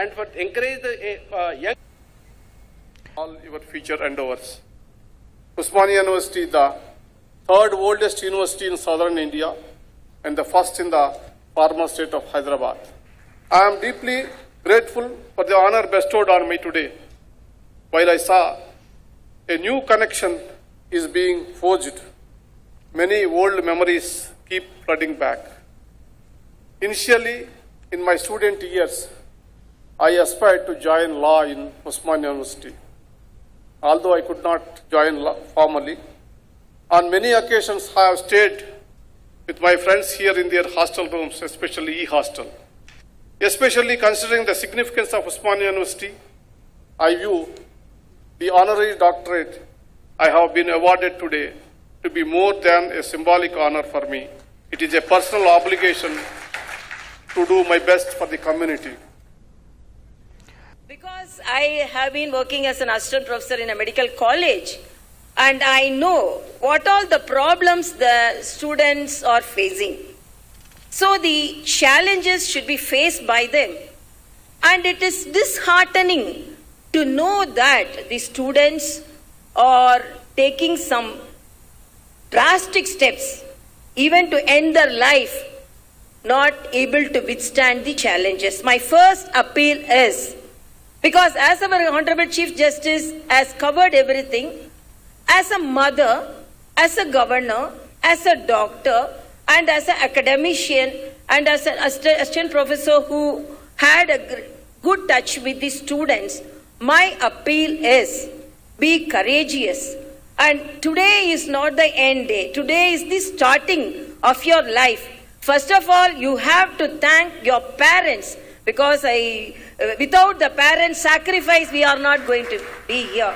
and for encourage the young all your future endeavors. Osmania University, the third oldest university in southern India and the first in the former state of Hyderabad. I am deeply grateful for the honor bestowed on me today, while I saw a new connection is being forged. Many old memories keep flooding back. Initially, in my student years, I aspired to join law in Osmania University. Although I could not join law formally, on many occasions I have stayed with my friends here in their hostel rooms, especially E-hostel. Especially considering the significance of Osmania University, I view the honorary doctorate I have been awarded today to be more than a symbolic honor for me. It is a personal obligation to do my best for the community. Because I have been working as an assistant professor in a medical college, and I know what all the problems the students are facing. So the challenges should be faced by them. And it is disheartening to know that the students are taking some drastic steps, even to end their life, not able to withstand the challenges. My first appeal is, because as our Honorable Chief Justice has covered everything, as a mother, as a governor, as a doctor, and as an academician, and as an assistant professor who had a good touch with the students, my appeal is, be courageous. And today is not the end day. Today is the starting of your life. First of all, you have to thank your parents, because without the parents' sacrifice, we are not going to be here.